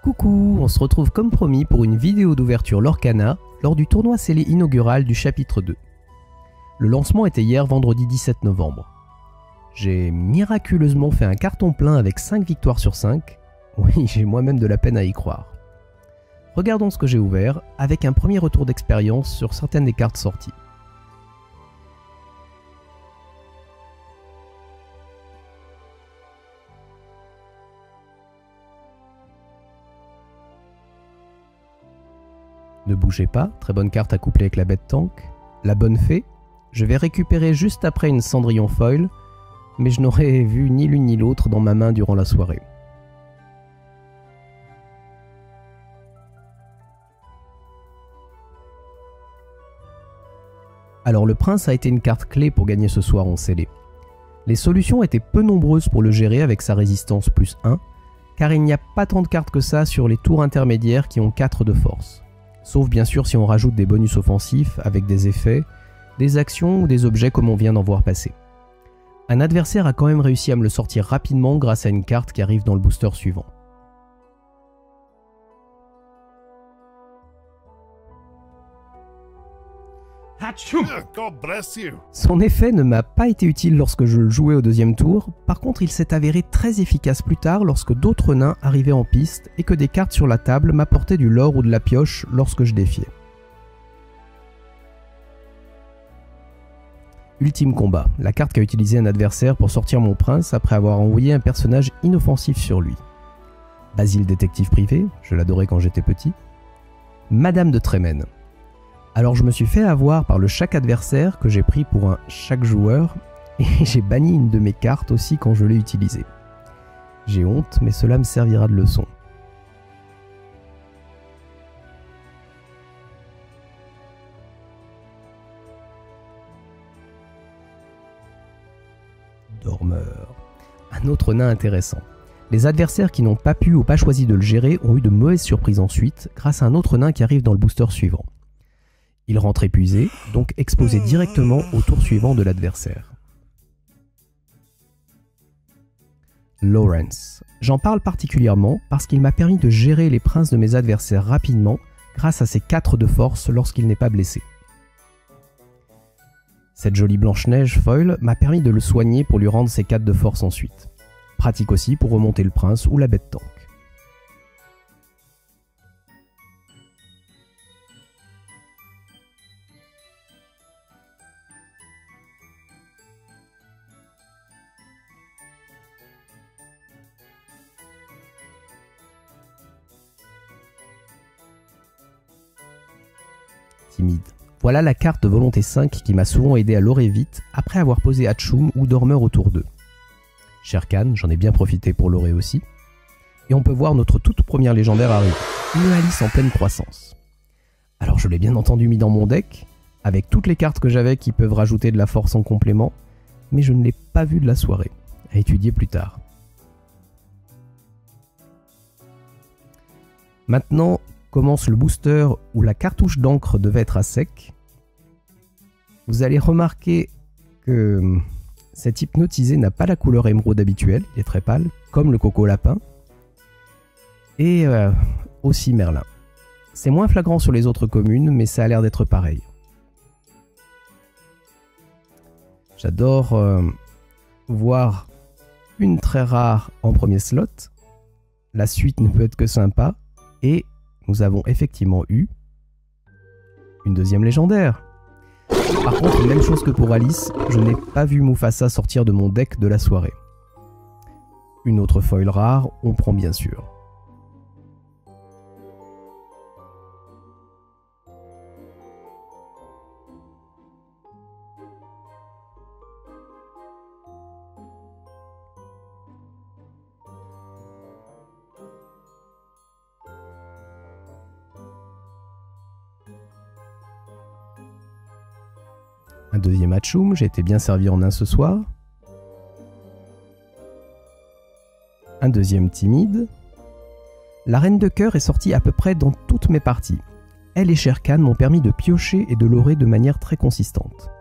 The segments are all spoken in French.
Coucou, on se retrouve comme promis pour une vidéo d'ouverture Lorcana lors du tournoi scellé inaugural du chapitre 2. Le lancement était hier vendredi 17 novembre. J'ai miraculeusement fait un carton plein avec 5 victoires sur 5. Oui, j'ai moi-même de la peine à y croire. Regardons ce que j'ai ouvert avec un premier retour d'expérience sur certaines des cartes sorties. Ne bougez pas, très bonne carte à coupler avec la bête tank. La bonne fée, je vais récupérer juste après une Cendrillon foil, mais je n'aurais vu ni l'une ni l'autre dans ma main durant la soirée. Alors le prince a été une carte clé pour gagner ce soir en scellé. Les solutions étaient peu nombreuses pour le gérer avec sa résistance plus 1, car il n'y a pas tant de cartes que ça sur les tours intermédiaires qui ont 4 de force. Sauf bien sûr si on rajoute des bonus offensifs avec des effets, des actions ou des objets comme on vient d'en voir passer. Un adversaire a quand même réussi à me le sortir rapidement grâce à une carte qui arrive dans le booster suivant. God bless you. Son effet ne m'a pas été utile lorsque je le jouais au deuxième tour, par contre il s'est avéré très efficace plus tard lorsque d'autres nains arrivaient en piste et que des cartes sur la table m'apportaient du lore ou de la pioche lorsque je défiais. Ultime combat, la carte qu'a utilisé un adversaire pour sortir mon prince après avoir envoyé un personnage inoffensif sur lui. Basile détective privé, je l'adorais quand j'étais petit. Madame de Trémène. Alors je me suis fait avoir par le chaque adversaire que j'ai pris pour un chaque joueur et j'ai banni une de mes cartes aussi quand je l'ai utilisée. J'ai honte mais cela me servira de leçon. Dormeur. Un autre nain intéressant. Les adversaires qui n'ont pas pu ou pas choisi de le gérer ont eu de mauvaises surprises ensuite grâce à un autre nain qui arrive dans le booster suivant. Il rentre épuisé, donc exposé directement au tour suivant de l'adversaire. Lawrence. J'en parle particulièrement parce qu'il m'a permis de gérer les princes de mes adversaires rapidement grâce à ses 4 de force lorsqu'il n'est pas blessé. Cette jolie Blanche-Neige foil m'a permis de le soigner pour lui rendre ses 4 de force ensuite. Pratique aussi pour remonter le prince ou la bête tank. Timide. Voilà la carte de volonté 5 qui m'a souvent aidé à lorer vite après avoir posé Hatchoum ou Dormeur autour d'eux. Sherkan, j'en ai bien profité pour lorer aussi. Et on peut voir notre toute première légendaire arriver, une Alice en pleine croissance. Alors je l'ai bien entendu mis dans mon deck, avec toutes les cartes que j'avais qui peuvent rajouter de la force en complément, mais je ne l'ai pas vu de la soirée, à étudier plus tard. Maintenant, commence le booster où la cartouche d'encre devait être à sec. Vous allez remarquer que cet hypnotisé n'a pas la couleur émeraude habituelle, il est très pâle, comme le coco lapin, et aussi Merlin. C'est moins flagrant sur les autres communes, mais ça a l'air d'être pareil. J'adore voir une très rare en premier slot, la suite ne peut être que sympa, et nous avons effectivement eu une deuxième légendaire. Par contre, même chose que pour Alice, je n'ai pas vu Mufasa sortir de mon deck de la soirée. Une autre foil rare, on prend bien sûr. Un deuxième Hatchoum, j'ai été bien servi en un ce soir. Un deuxième Timide. La Reine de Cœur est sortie à peu près dans toutes mes parties. Elle et Sherkan m'ont permis de piocher et de lorer de manière très consistante.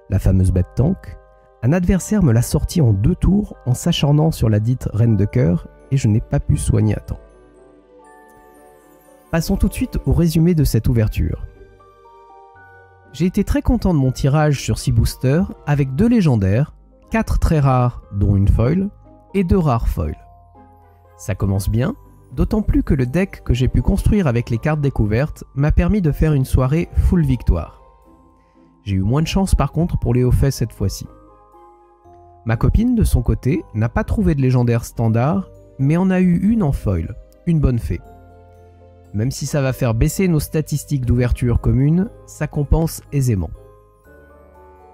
La fameuse bête tank, un adversaire me l'a sortie en 2 tours en s'acharnant sur la dite Reine de Cœur et je n'ai pas pu soigner à temps. Passons tout de suite au résumé de cette ouverture. J'ai été très content de mon tirage sur 6 boosters avec 2 légendaires, 4 très rares dont une foil et 2 rares foils. Ça commence bien, d'autant plus que le deck que j'ai pu construire avec les cartes découvertes m'a permis de faire une soirée full victoire. J'ai eu moins de chance par contre pour les hauts faits cette fois-ci. Ma copine de son côté n'a pas trouvé de légendaire standard, mais en a eu une en foil, une bonne fée. Même si ça va faire baisser nos statistiques d'ouverture commune, ça compense aisément.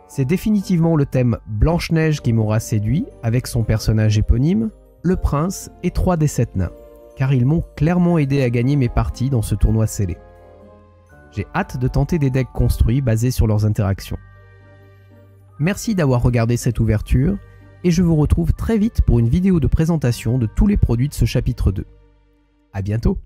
C'est définitivement le thème Blanche-Neige qui m'aura séduit, avec son personnage éponyme, le prince et 3 des 7 nains, car ils m'ont clairement aidé à gagner mes parties dans ce tournoi scellé. J'ai hâte de tenter des decks construits basés sur leurs interactions. Merci d'avoir regardé cette ouverture, et je vous retrouve très vite pour une vidéo de présentation de tous les produits de ce chapitre 2. À bientôt!